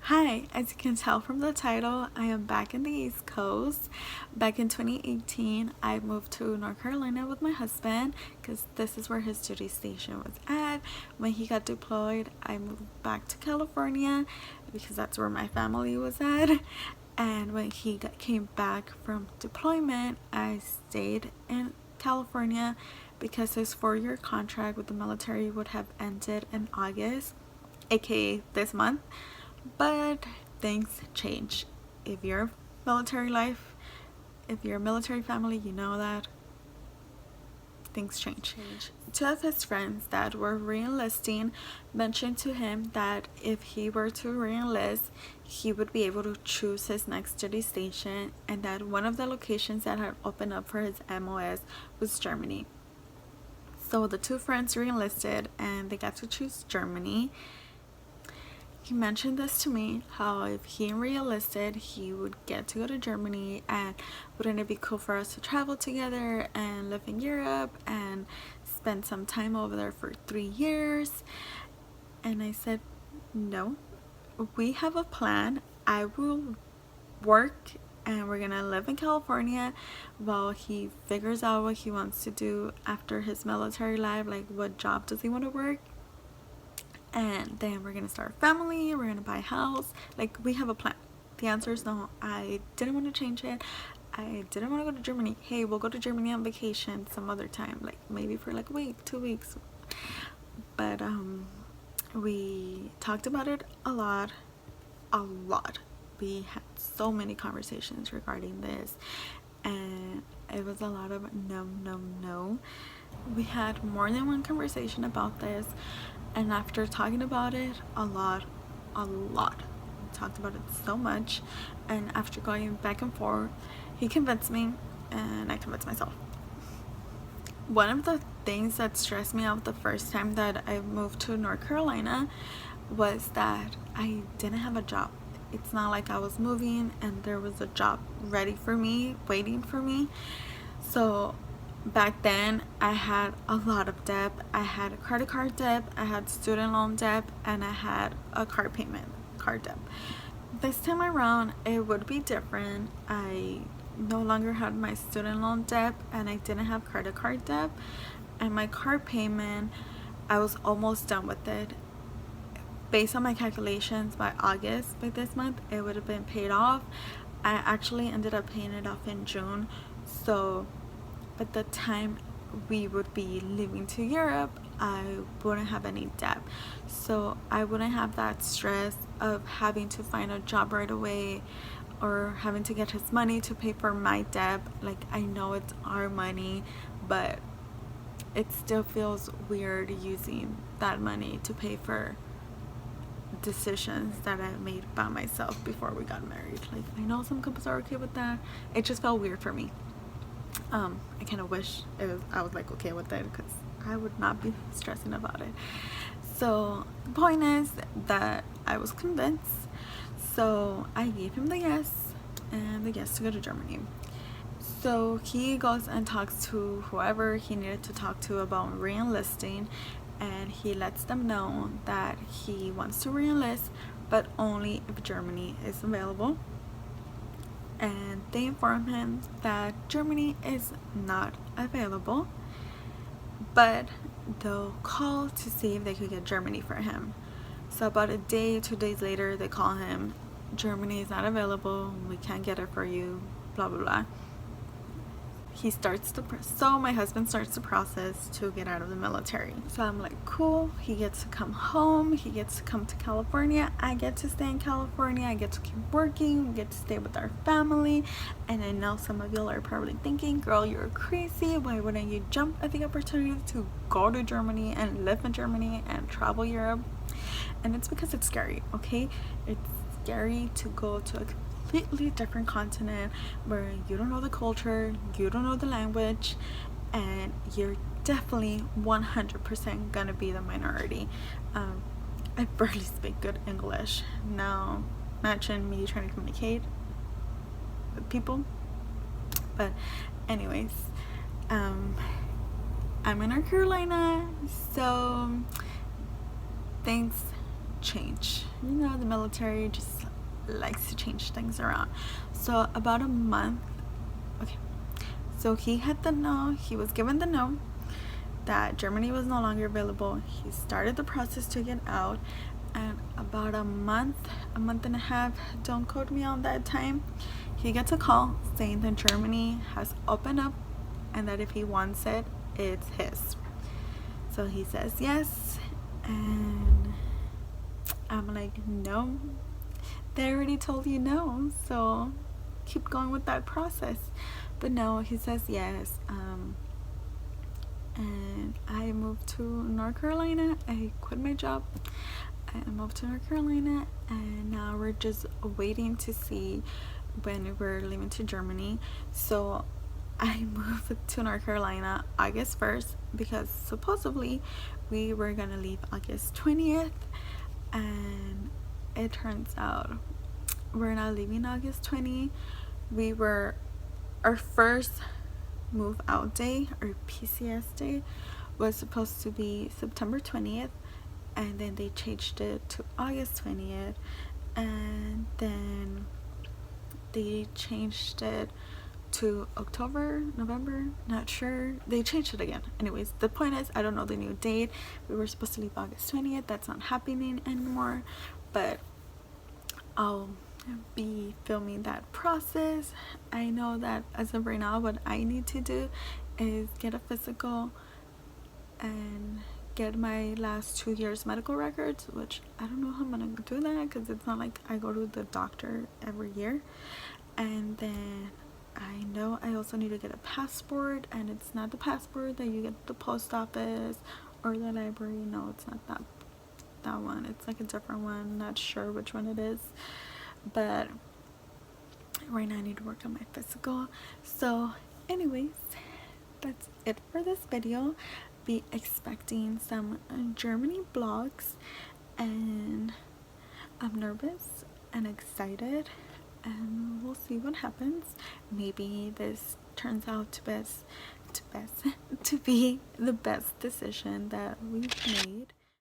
Hi, as you can tell from the title, I am back in the East Coast. Back in 2018, I moved to North Carolina with my husband because this is where his duty station was at. When he got deployed, I moved back to California because that's where my family was at. And when came back from deployment, I stayed in California because his 4-year contract with the military would have ended in August, aka this month. But things change. If you're military life, if you're a military family, you know that things change. Two of his friends that were re-enlisting mentioned to him that if he were to re-enlist, he would be able to choose his next duty station, and that one of the locations that had opened up for his MOS was Germany. So the two friends re-enlisted and they got to choose Germany. He mentioned this to me, how if he re-enlisted, he would get to go to Germany, and wouldn't it be cool for us to travel together and live in Europe and spend some time over there for 3 years? And I said, no, we have a plan. I will work and we're gonna live in California while he figures out what he wants to do after his military life, like what job does he want to work, and then we're gonna start a family, we're gonna buy a house. Like, we have a plan. The answer is no. I didn't want to change it. I didn't want to go to Germany. Hey, we'll go to Germany on vacation some other time, like maybe for like a week, 2 weeks. But we talked about it a lot. We had so many conversations regarding this, and it was a lot of no. We had more than one conversation about this, and after talking about it a lot, we talked about it so much, and after going back and forth, he convinced me and I convinced myself. One of the things that stressed me out the first time that I moved to North Carolina was that I didn't have a job. It's not like I was moving and there was a job ready for me, waiting for me. So back then I had a lot of debt. I had a credit card debt, I had student loan debt, and I had a card debt. This time around it would be different. I no longer had my student loan debt and I didn't have credit card debt, and my card payment, I was almost done with it. Based on my calculations, by August, by this month, it would have been paid off. I actually ended up paying it off in June. So by the time we would be leaving to Europe, I wouldn't have any debt. So I wouldn't have that stress of having to find a job right away or having to get his money to pay for my debt. Like, I know it's our money, but it still feels weird using that money to pay for decisions that I made by myself before we got married. Like, I know some couples are okay with that. It just felt weird for me. I kind of wish I was like okay with it, because I would not be stressing about it. So the point is that I was convinced. So I gave him the yes, and the yes to go to Germany. So he goes and talks to whoever he needed to talk to about re-enlisting, and he lets them know that he wants to re-enlist, but only if Germany is available. And they inform him that Germany is not available, but they'll call to see if they could get Germany for him. So about a day, 2 days later, they call him, Germany is not available, we can't get it for you, blah blah blah. So my husband starts the process to get out of the military. So I'm like, cool, he gets to come home, he gets to come to California, I get to stay in California, I get to keep working, we get to stay with our family. And I know some of y'all are probably thinking, girl, you're crazy, why wouldn't you jump at the opportunity to go to Germany and live in Germany and travel Europe? And it's because it's scary, okay? It's scary to go to a completely different continent where you don't know the culture, you don't know the language, and you're definitely 100% gonna be the minority. I barely speak good English. Now, imagine me trying to communicate with people. But anyways, I'm in North Carolina, so things change. You know, the military just likes to change things around. So about a month, okay, so he had the no, he was given the no that Germany was no longer available. He started the process to get out, and about a month and a half, don't quote me on that time, he gets a call saying that Germany has opened up and that if he wants it, it's his. So he says yes, and I'm like, no, they already told you no, so keep going with that process. But no, he says yes. And I moved to North Carolina. I quit my job. I moved to North Carolina, and now we're just waiting to see when we're leaving to Germany. So I moved to North Carolina August 1st because supposedly we were gonna leave August 20th, and it turns out we're not leaving August 20th. Our first move out day, or PCS day, was supposed to be September 20th, and then they changed it to August 20th, and then they changed it to October, November, not sure. They changed it again. Anyways, the point is, I don't know the new date. We were supposed to leave August 20th. That's not happening anymore, but I'll be filming that process. I know that as of right now, what I need to do is get a physical and get my last 2 years medical records, which I don't know how I'm gonna do that because it's not like I go to the doctor every year. And then I know I also need to get a passport, and it's not the passport that you get at the post office or the library. No, it's not that one. It's like a different one. Not sure which one it is, but right now I need to work on my physical. So anyways, that's it for this video. Be expecting some Germany vlogs, and I'm nervous and excited, and we'll see what happens. Maybe this turns out to be the best decision that we've made.